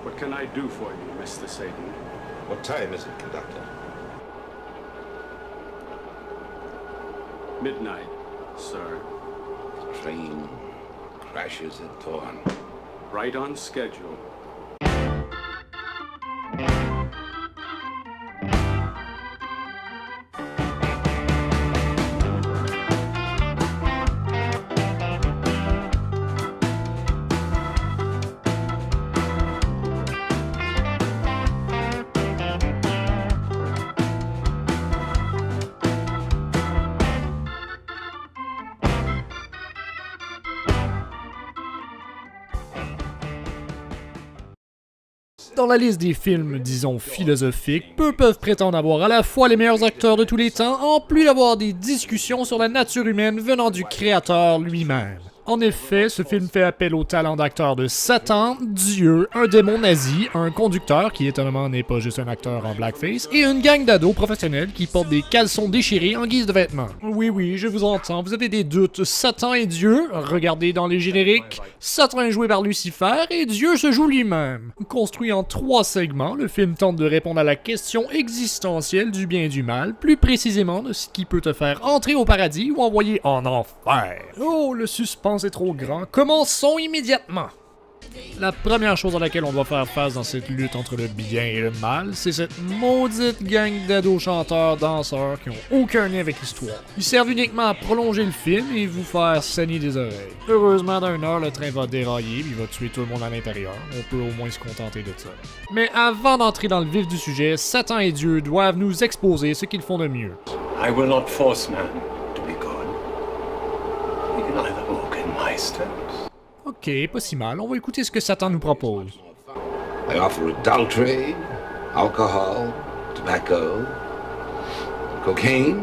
What can I do for you, Mr. Satan? What time is it, Conductor? Midnight, sir. The train crashes at dawn. Right on schedule. Dans la liste des films, disons, philosophiques, peu peuvent prétendre avoir à la fois les meilleurs acteurs de tous les temps, en plus d'avoir des discussions sur la nature humaine venant du créateur lui-même. En effet, ce film fait appel au talent d'acteur de Satan, Dieu, un démon nazi, un conducteur qui étonnamment n'est pas juste un acteur en blackface, et une gang d'ados professionnels qui portent des caleçons déchirés en guise de vêtements. Oui, je vous entends, vous avez des doutes. Satan et Dieu, regardez dans les génériques, Satan est joué par Lucifer et Dieu se joue lui-même. Construit en 3 segments, le film tente de répondre à la question existentielle du bien et du mal, plus précisément de ce qui peut te faire entrer au paradis ou envoyer en enfer. Oh, le suspense est trop grand. Commençons immédiatement. La première chose à laquelle on doit faire face dans cette lutte entre le bien et le mal, c'est cette maudite gang d'ados chanteurs, danseurs qui ont aucun lien avec l'histoire. Ils servent uniquement à prolonger le film et vous faire saigner des oreilles. Heureusement, d'un heure, le train va dérailler et il va tuer tout le monde à l'intérieur. On peut au moins se contenter de ça. Mais avant d'entrer dans le vif du sujet, Satan et Dieu doivent nous exposer ce qu'ils font de mieux. I will not force man to be good. He can either walk in my steps. Ok, pas si mal, on va écouter ce que Satan nous propose. I offer adultery, alcohol, tobacco, cocaine,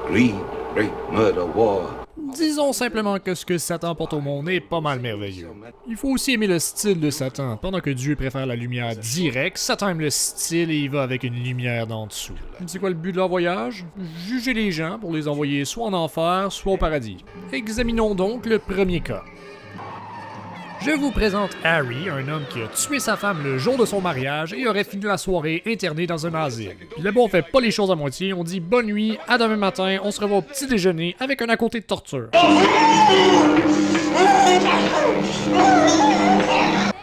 greed, rape, murder, war. Disons simplement que ce que Satan porte au monde est pas mal merveilleux. Il faut aussi aimer le style de Satan. Pendant que Dieu préfère la lumière directe, Satan aime le style et il va avec une lumière d'en dessous. C'est quoi le but de leur voyage? Juger les gens pour les envoyer soit en enfer, soit au paradis. Examinons donc le premier cas. Je vous présente Harry, un homme qui a tué sa femme le jour de son mariage et aurait fini la soirée interné dans un asile. Puis là-bas, on fait pas les choses à moitié, on dit bonne nuit, à demain matin, on se revoit au petit déjeuner avec un à côté de torture.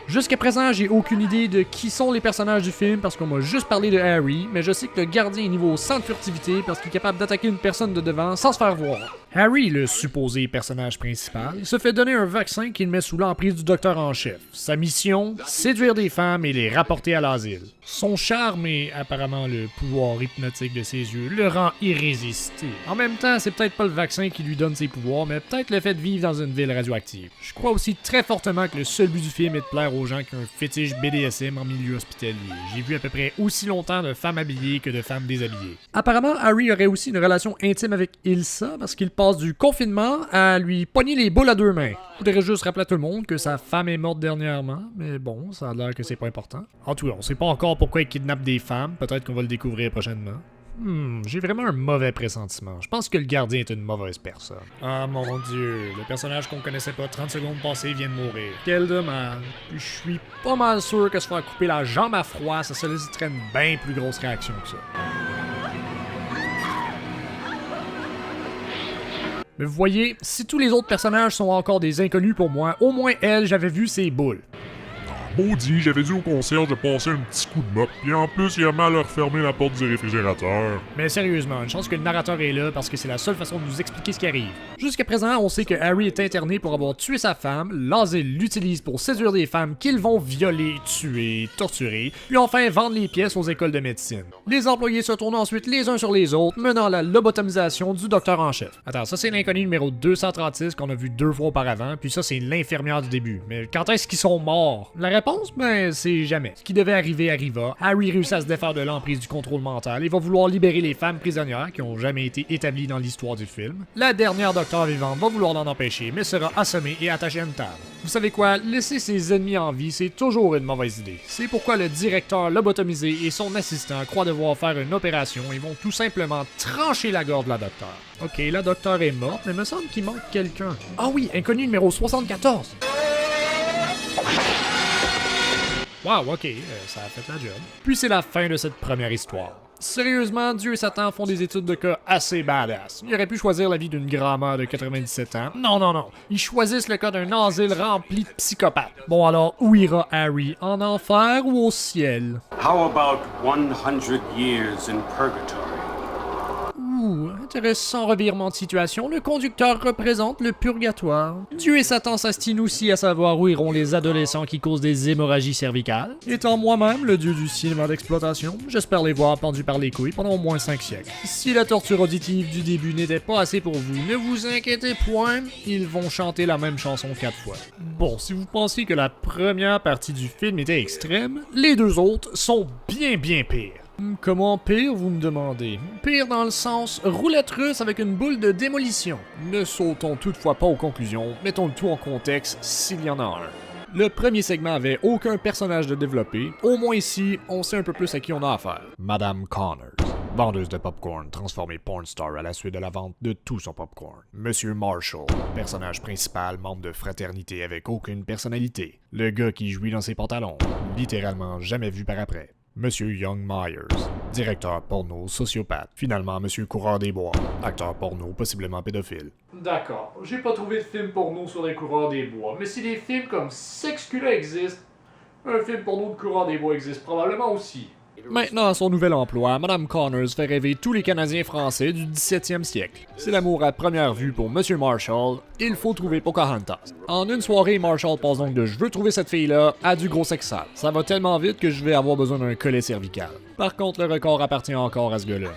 Jusqu'à présent, j'ai aucune idée de qui sont les personnages du film parce qu'on m'a juste parlé de Harry, mais je sais que le gardien est niveau 100 de furtivité parce qu'il est capable d'attaquer une personne de devant sans se faire voir. Harry, le supposé personnage principal, se fait donner un vaccin qui le met sous l'emprise du docteur en chef. Sa mission, séduire des femmes et les rapporter à l'asile. Son charme et apparemment le pouvoir hypnotique de ses yeux le rend irrésistible. En même temps, c'est peut-être pas le vaccin qui lui donne ses pouvoirs, mais peut-être le fait de vivre dans une ville radioactive. Je crois aussi très fortement que le seul but du film est de plaire aux gens qui ont un fétiche BDSM en milieu hospitalier. J'ai vu à peu près aussi longtemps de femmes habillées que de femmes déshabillées. Apparemment, Harry aurait aussi une relation intime avec Ilsa parce qu'il passe du confinement à lui pogner les boules à 2 mains. Je voudrais juste rappeler à tout le monde que sa femme est morte dernièrement, mais bon, ça a l'air que c'est pas important. En tout cas, on sait pas encore pourquoi il kidnappe des femmes, peut-être qu'on va le découvrir prochainement. J'ai vraiment un mauvais pressentiment. Je pense que le gardien est une mauvaise personne. Ah mon dieu, le personnage qu'on connaissait pas 30 secondes passées vient de mourir. Quel dommage. Puis je suis pas mal sûr que se faire couper la jambe à froid, ça solliciterait une bien plus grosse réaction que ça. Mais vous voyez, si tous les autres personnages sont encore des inconnus pour moi, au moins elle, j'avais vu ses boules. Maudit, j'avais dit au concierge de passer un petit coup de mop, puis en plus, il a mal à refermer la porte du réfrigérateur. Mais sérieusement, une chance que le narrateur est là parce que c'est la seule façon de nous expliquer ce qui arrive. Jusqu'à présent, on sait que Harry est interné pour avoir tué sa femme, l'asile l'utilise pour séduire des femmes qu'ils vont violer, tuer, torturer, puis enfin vendre les pièces aux écoles de médecine. Les employés se tournent ensuite les uns sur les autres, menant à la lobotomisation du docteur en chef. Attends, ça c'est l'inconnu numéro 236 qu'on a vu 2 fois auparavant, puis ça c'est l'infirmière du début. Mais quand est-ce qu'ils sont morts? La réponse? Ben, c'est jamais. Ce qui devait arriver arriva. Harry réussit à se défaire de l'emprise du contrôle mental et va vouloir libérer les femmes prisonnières qui ont jamais été établies dans l'histoire du film. La dernière docteur vivante va vouloir l'en empêcher, mais sera assommée et attachée à une table. Vous savez quoi? Laisser ses ennemis en vie, c'est toujours une mauvaise idée. C'est pourquoi le directeur lobotomisé et son assistant croient devoir faire une opération et vont tout simplement trancher la gorge de la docteure. Ok, la docteure est morte, mais il me semble qu'il manque quelqu'un. Ah oui, inconnu numéro 74! Wow, ok, ça a fait la job. Puis c'est la fin de cette première histoire. Sérieusement, Dieu et Satan font des études de cas assez badass. Ils auraient pu choisir la vie d'une grand-mère de 97 ans. Non. Ils choisissent le cas d'un asile rempli de psychopathes. Bon alors, où ira Harry? En enfer ou au ciel? How about 100 years in purgatory? Ouh, intéressant revirement de situation. Le conducteur représente le purgatoire. Dieu et Satan s'astinent aussi à savoir où iront les adolescents qui causent des hémorragies cervicales. Étant moi-même le dieu du cinéma d'exploitation, j'espère les voir pendus par les couilles pendant au moins 5 siècles. Si la torture auditive du début n'était pas assez pour vous, ne vous inquiétez point, ils vont chanter la même chanson 4 fois. Bon, si vous pensiez que la première partie du film était extrême, les deux autres sont bien pires. Comment pire, vous me demandez? Pire dans le sens roulette russe avec une boule de démolition. Ne sautons toutefois pas aux conclusions, mettons le tout en contexte s'il y en a un. Le premier segment avait aucun personnage de développé, au moins ici, on sait un peu plus à qui on a affaire. Madame Connors, vendeuse de popcorn transformée porn star à la suite de la vente de tout son popcorn. Monsieur Marshall, personnage principal, membre de fraternité avec aucune personnalité. Le gars qui jouit dans ses pantalons, littéralement jamais vu par après. Monsieur Young Myers, directeur porno, sociopathe. Finalement, Monsieur Coureur des Bois, acteur porno, possiblement pédophile. D'accord, j'ai pas trouvé de film porno sur les coureurs des bois, mais si des films comme Sexcula existent, un film porno de coureurs des bois existe probablement aussi. Maintenant, à son nouvel emploi, Madame Connors fait rêver tous les Canadiens français du 17e siècle. C'est l'amour à première vue pour Monsieur Marshall, il faut trouver Pocahontas. En une soirée, Marshall passe donc de « je veux trouver cette fille-là » à du gros sexe sale. Ça va tellement vite que je vais avoir besoin d'un collet cervical. Par contre, le record appartient encore à ce gars-là.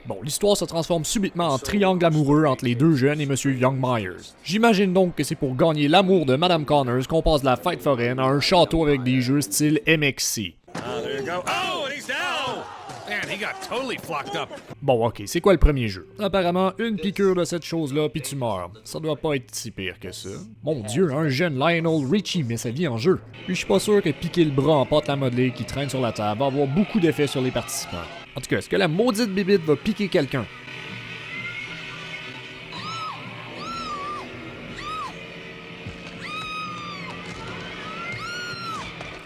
Bon, l'histoire se transforme subitement en triangle amoureux entre les deux jeunes et Monsieur Young Myers. J'imagine donc que c'est pour gagner l'amour de Madame Connors qu'on passe de la fête foraine à un château avec des jeux style MXC. Bon, ok, c'est quoi le premier jeu? Apparemment, une piqûre de cette chose-là, puis tu meurs. Ça doit pas être si pire que ça. Mon Dieu, un jeune Lionel Richie met sa vie en jeu. Puis je suis pas sûr que piquer le bras en pâte à modeler qui traîne sur la table va avoir beaucoup d'effet sur les participants. En tout cas, est-ce que la maudite bébite va piquer quelqu'un?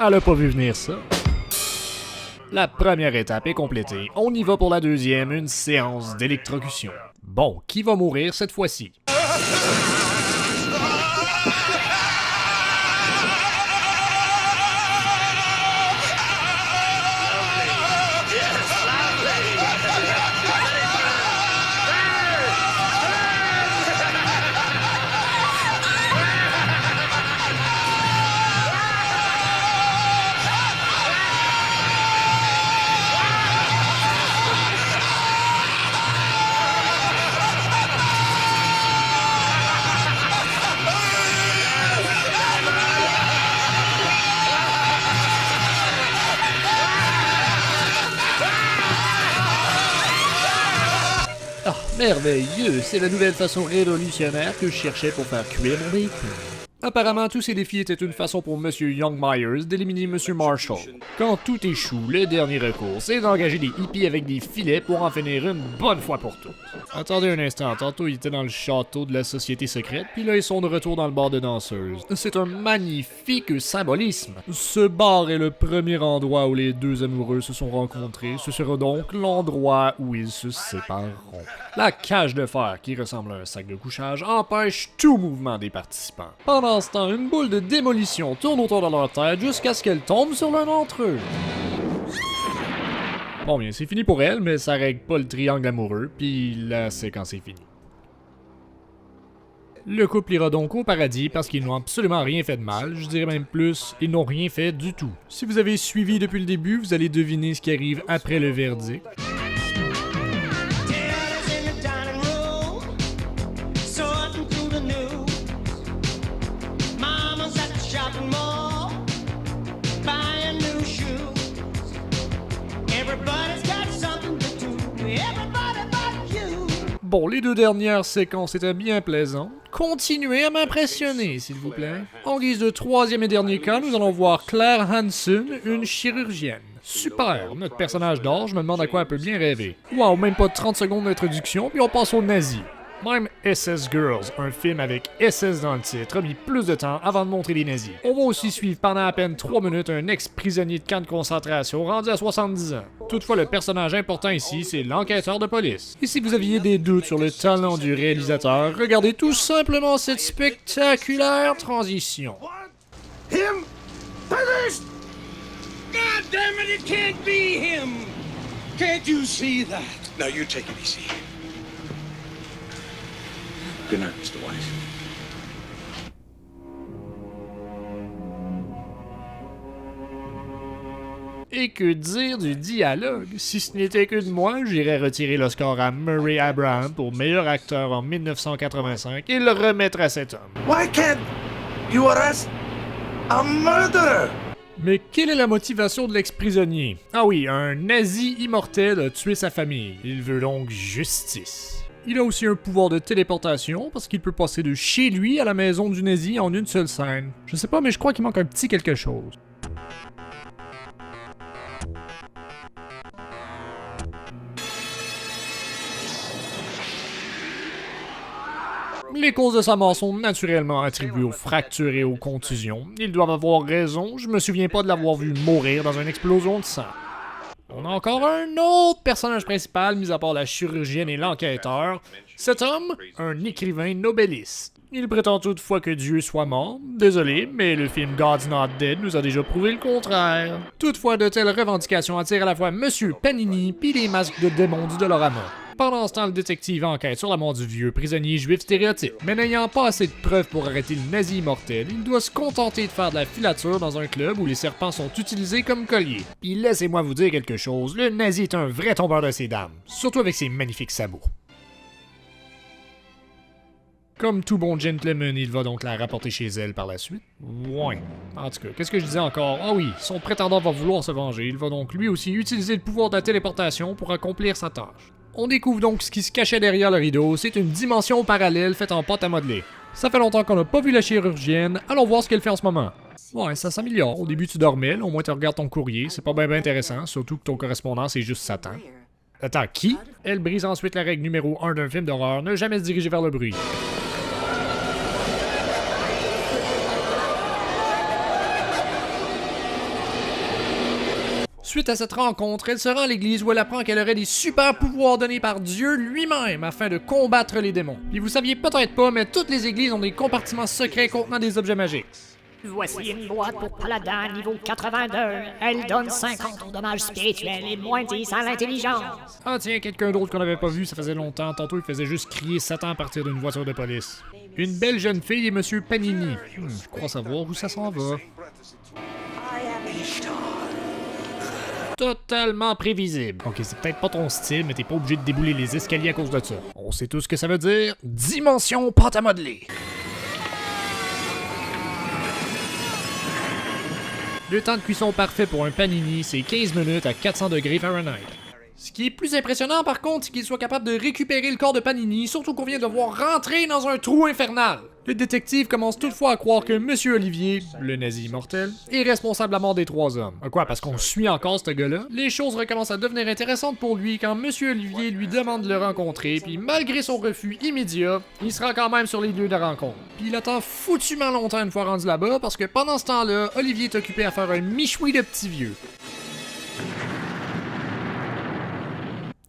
Elle a pas vu venir ça. La première étape est complétée. On y va pour la deuxième, une séance d'électrocution. Bon, qui va mourir cette fois-ci? Ah, merveilleux! C'est la nouvelle façon révolutionnaire que je cherchais pour faire cuire mon bacon. Apparemment, tous ces défis étaient une façon pour Monsieur Young Myers d'éliminer Monsieur Marshall. Quand tout échoue, le dernier recours, c'est d'engager des hippies avec des filets pour en finir une bonne fois pour toutes. Attendez un instant, tantôt ils étaient dans le château de la société secrète, puis là ils sont de retour dans le bar de danseuses. C'est un magnifique symbolisme. Ce bar est le premier endroit où les deux amoureux se sont rencontrés, ce sera donc l'endroit où ils se sépareront. La cage de fer, qui ressemble à un sac de couchage, empêche tout mouvement des participants. Pendant ce temps, une boule de démolition tourne autour de leur tête jusqu'à ce qu'elle tombe sur l'un d'entre eux. Bon bien, c'est fini pour elle, mais ça règle pas le triangle amoureux, puis la séquence est finie. Le couple ira donc au paradis parce qu'ils n'ont absolument rien fait de mal, je dirais même plus, ils n'ont rien fait du tout. Si vous avez suivi depuis le début, vous allez deviner ce qui arrive après le verdict. Bon, les deux dernières séquences étaient bien plaisantes. Continuez à m'impressionner, s'il vous plaît. En guise de troisième et dernier cas, nous allons voir Claire Hansen, une chirurgienne. Super, notre personnage d'or, je me demande à quoi elle peut bien rêver. Wow, même pas 30 secondes d'introduction, puis on passe aux nazis. Même SS Girls, un film avec SS dans le titre, a mis plus de temps avant de montrer les nazis. On va aussi suivre pendant à peine 3 minutes un ex-prisonnier de camp de concentration rendu à 70 ans. Toutefois, le personnage important ici, c'est l'enquêteur de police. Et si vous aviez des doutes sur le talent du réalisateur, regardez tout simplement cette spectaculaire transition. Him? Finished! God damn it, it can't be him! Can't you see that? Now you take it easy. Good night, Mr. Weiss. Et que dire du dialogue? Si ce n'était que de moi, j'irais retirer le score à Murray Abraham pour meilleur acteur en 1985 et le remettre à cet homme. Why can't you arrest a murderer? Mais quelle est la motivation de l'ex-prisonnier? Ah oui, un nazi immortel a tué sa famille. Il veut donc justice. Il a aussi un pouvoir de téléportation parce qu'il peut passer de chez lui à la maison du nazi en une seule scène. Je sais pas, mais je crois qu'il manque un petit quelque chose. Les causes de sa mort sont naturellement attribuées aux fractures et aux contusions. Ils doivent avoir raison, je me souviens pas de l'avoir vu mourir dans une explosion de sang. On a encore un autre personnage principal, mis à part la chirurgienne et l'enquêteur. Cet homme, un écrivain nobeliste. Il prétend toutefois que Dieu soit mort. Désolé, mais le film God's Not Dead nous a déjà prouvé le contraire. Toutefois, de telles revendications attirent à la fois Monsieur Panini pis les masques de démons du Dolorama. Pendant ce temps, le détective enquête sur la mort du vieux prisonnier juif stéréotype. Mais n'ayant pas assez de preuves pour arrêter le nazi immortel, il doit se contenter de faire de la filature dans un club où les serpents sont utilisés comme colliers. Puis laissez-moi vous dire quelque chose, le nazi est un vrai tombeur de ses dames, surtout avec ses magnifiques sabots. Comme tout bon gentleman, il va donc la rapporter chez elle par la suite. Ouais. En tout cas, qu'est-ce que je disais encore? Ah oui, son prétendant va vouloir se venger, il va donc lui aussi utiliser le pouvoir de la téléportation pour accomplir sa tâche. On découvre donc ce qui se cachait derrière le rideau, c'est une dimension parallèle faite en pâte à modeler. Ça fait longtemps qu'on n'a pas vu la chirurgienne, allons voir ce qu'elle fait en ce moment. Ouais, ça s'améliore. Au début tu dormais, là, au moins tu regardes ton courrier, c'est pas bien intéressant, surtout que ton correspondant c'est juste Satan. Attends, qui? Elle brise ensuite la règle numéro 1 d'un film d'horreur, ne jamais se diriger vers le bruit. Suite à cette rencontre, elle se rend à l'église où elle apprend qu'elle aurait des super pouvoirs donnés par Dieu lui-même afin de combattre les démons. Et vous saviez peut-être pas, mais toutes les églises ont des compartiments secrets contenant des objets magiques. Voici une boîte pour paladin niveau 82. Elle donne 50 au dommage spirituel et moins 10 à l'intelligence. Ah tiens, quelqu'un d'autre qu'on n'avait pas vu, ça faisait longtemps. Tantôt, il faisait juste crier Satan à partir d'une voiture de police. Une belle jeune fille et Monsieur Panini. Je crois savoir où ça s'en va. Totalement prévisible. Ok, c'est peut-être pas ton style, mais t'es pas obligé de débouler les escaliers à cause de ça. On sait tout ce que ça veut dire. Dimension pâte à modeler. Le temps de cuisson parfait pour un panini, c'est 15 minutes à 400 degrés Fahrenheit. Ce qui est plus impressionnant par contre, c'est qu'il soit capable de récupérer le corps de Panini, surtout qu'on vient de le voir rentrer dans un trou infernal. Le détective commence toutefois à croire que Monsieur Olivier, le nazi immortel, est responsable de la mort des 3 hommes. Quoi, parce qu'on suit encore ce gars-là? Les choses recommencent à devenir intéressantes pour lui quand Monsieur Olivier lui demande de le rencontrer, puis malgré son refus immédiat, il sera quand même sur les lieux de la rencontre. Puis il attend foutument longtemps une fois rendu là-bas, parce que pendant ce temps-là, Olivier est occupé à faire un michoui de petit vieux.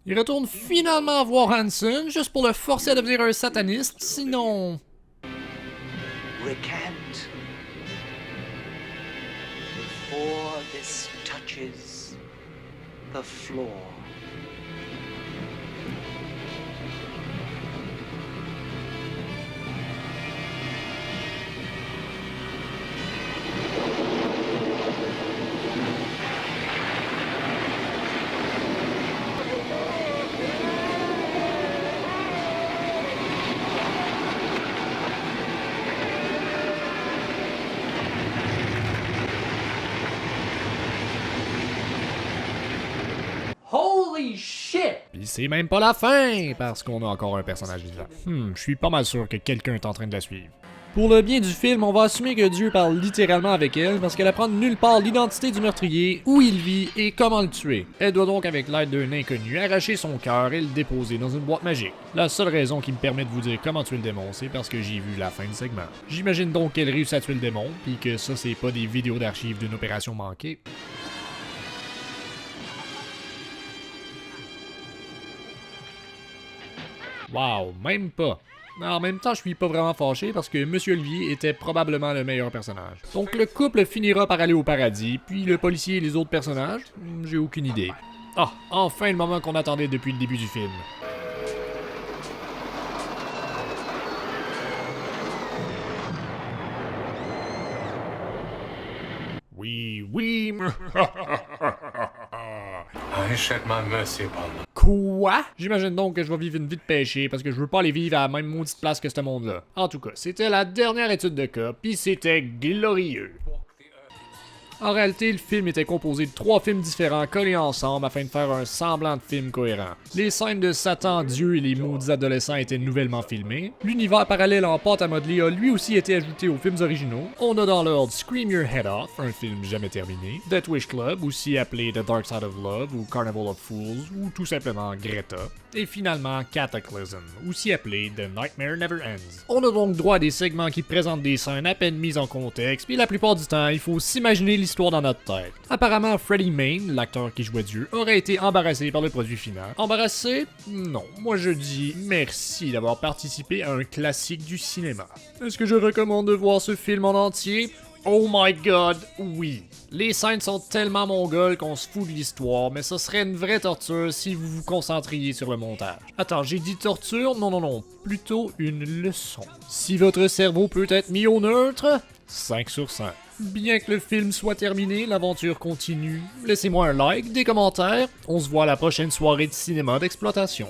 Il retourne finalement voir Hanson, juste pour le forcer à devenir un sataniste, sinon... Recant before this touches the floor. Holy shit! Pis c'est même pas la fin, parce qu'on a encore un personnage vivant. Je suis pas mal sûr que quelqu'un est en train de la suivre. Pour le bien du film, on va assumer que Dieu parle littéralement avec elle parce qu'elle apprend de nulle part l'identité du meurtrier, où il vit et comment le tuer. Elle doit donc, avec l'aide d'un inconnu, arracher son cœur et le déposer dans une boîte magique. La seule raison qui me permet de vous dire comment tuer le démon, c'est parce que j'ai vu la fin du segment. J'imagine donc qu'elle réussit à tuer le démon, puis que ça c'est pas des vidéos d'archives d'une opération manquée. Wow, même pas. En même temps, je suis pas vraiment fâché parce que Monsieur Olivier était probablement le meilleur personnage. Donc le couple finira par aller au paradis, puis le policier et les autres personnages, j'ai aucune idée. Ah, enfin le moment qu'on attendait depuis le début du film. Oui, oui. I shed my mercy upon them. Quoi? J'imagine donc que je vais vivre une vie de péché parce que je veux pas aller vivre à la même maudite place que ce monde-là. En tout cas, c'était la dernière étude de cas, pis c'était glorieux. En réalité, le film était composé de 3 films différents collés ensemble afin de faire un semblant de film cohérent. Les scènes de Satan, Dieu et les maudits adolescents étaient nouvellement filmées. L'univers parallèle en pâte à modeler a lui aussi été ajouté aux films originaux. On a dans l'ordre Scream Your Head Off, un film jamais terminé, Death Wish Club, aussi appelé The Dark Side of Love ou Carnival of Fools, ou tout simplement Greta. Et finalement Cataclysm, aussi appelé The Nightmare Never Ends. On a donc droit à des segments qui présentent des scènes à peine mises en contexte, puis la plupart du temps, il faut s'imaginer l'histoire dans notre tête. Apparemment, Freddie Main, l'acteur qui jouait Dieu, aurait été embarrassé par le produit final. Embarrassé? Non. Moi je dis merci d'avoir participé à un classique du cinéma. Est-ce que je recommande de voir ce film en entier? Oh my god, oui. Les scènes sont tellement mongoles qu'on se fout de l'histoire, mais ce serait une vraie torture si vous vous concentriez sur le montage. Attends, j'ai dit torture? Non, plutôt une leçon. Si votre cerveau peut être mis au neutre, 5 sur 5. Bien que le film soit terminé, l'aventure continue. Laissez-moi un like, des commentaires. On se voit à la prochaine soirée de cinéma d'exploitation.